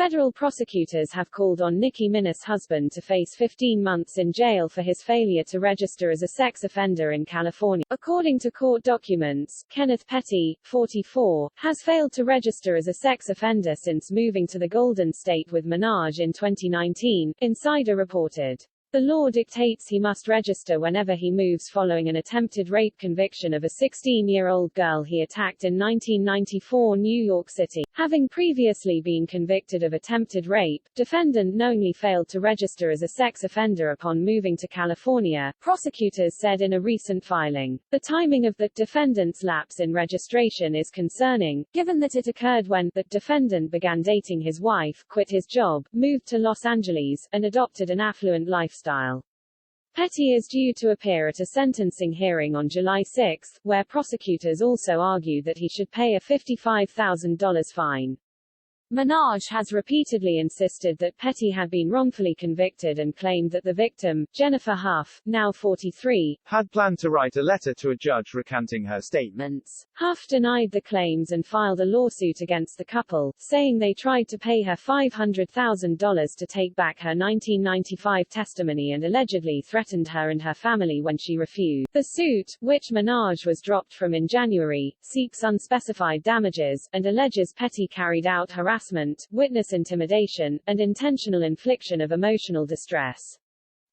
Federal prosecutors have called on Nicki Minaj's husband to face 15 months in jail for his failure to register as a sex offender in California. According to court documents, Kenneth Petty, 44, has failed to register as a sex offender since moving to the Golden State with Minaj in 2019, Insider reported. The law dictates he must register whenever he moves following an attempted rape conviction of a 16-year-old girl he attacked in 1994 New York City. Having previously been convicted of attempted rape, defendant knowingly failed to register as a sex offender upon moving to California, prosecutors said in a recent filing. The timing of the defendant's lapse in registration is concerning, given that it occurred when the defendant began dating his wife, quit his job, moved to Los Angeles, and adopted an affluent lifestyle. Petty is due to appear at a sentencing hearing on July 6, where prosecutors also argued that he should pay a $55,000 fine. Minaj has repeatedly insisted that Petty had been wrongfully convicted and claimed that the victim, Jennifer Huff, now 43, had planned to write a letter to a judge recanting her statements. Huff denied the claims and filed a lawsuit against the couple, saying they tried to pay her $500,000 to take back her 1995 testimony and allegedly threatened her and her family when she refused. The suit, which Minaj was dropped from in January, seeks unspecified damages, and alleges Petty carried out harassment, witness intimidation, and intentional infliction of emotional distress.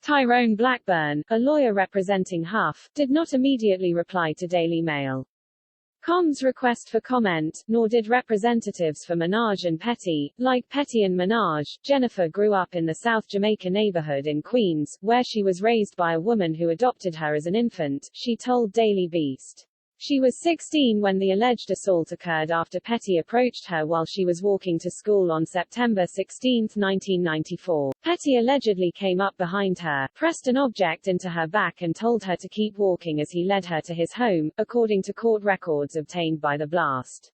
Tyrone Blackburn, a lawyer representing Huff, did not immediately reply to Daily Mail.com's request for comment, nor did representatives for Minaj and Petty. Like Petty and Minaj, Jennifer grew up in the South Jamaica neighborhood in Queens, where she was raised by a woman who adopted her as an infant, she told Daily Beast. She was 16 when the alleged assault occurred after Petty approached her while she was walking to school on September 16, 1994. Petty allegedly came up behind her, pressed an object into her back and told her to keep walking as he led her to his home, according to court records obtained by the Blast.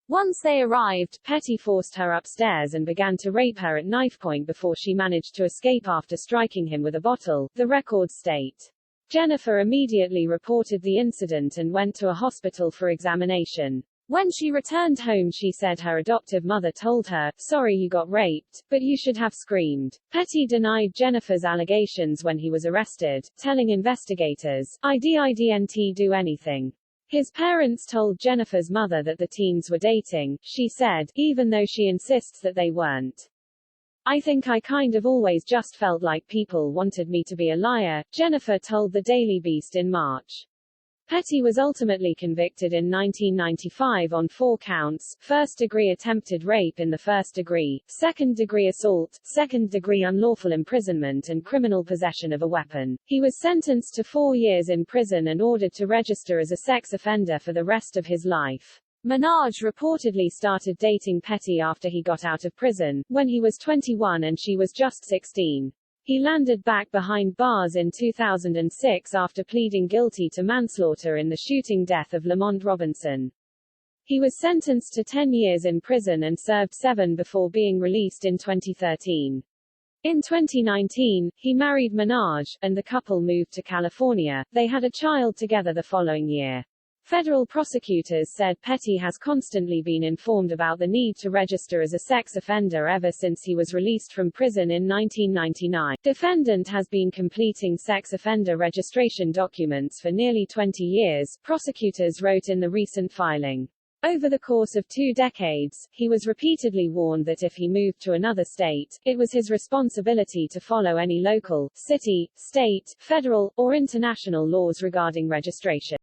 Once they arrived, Petty forced her upstairs and began to rape her at knife point before she managed to escape after striking him with a bottle, the records state. Jennifer immediately reported the incident and went to a hospital for examination. When she returned home she said her adoptive mother told her, "Sorry you got raped, but you should have screamed." Petty denied Jennifer's allegations when he was arrested, telling investigators, "I didn't do anything." His parents told Jennifer's mother that the teens were dating, she said, even though she insists that they weren't. "I think I kind of always just felt like people wanted me to be a liar," Jennifer told the Daily Beast in March. Petty was ultimately convicted in 1995 on 4 counts: first-degree attempted rape in the first degree, second-degree assault, second-degree unlawful imprisonment and criminal possession of a weapon. He was sentenced to 4 years in prison and ordered to register as a sex offender for the rest of his life. Minaj reportedly started dating Petty after he got out of prison, when he was 21 and she was just 16. He landed back behind bars in 2006 after pleading guilty to manslaughter in the shooting death of Lamont Robinson. He was sentenced to 10 years in prison and served 7 before being released in 2013. In 2019, he married Minaj, and the couple moved to California. They had a child together the following year. Federal prosecutors said Petty has constantly been informed about the need to register as a sex offender ever since he was released from prison in 1999. Defendant has been completing sex offender registration documents for nearly 20 years, prosecutors wrote in the recent filing. Over the course of 2 decades, he was repeatedly warned that if he moved to another state, it was his responsibility to follow any local, city, state, federal, or international laws regarding registration.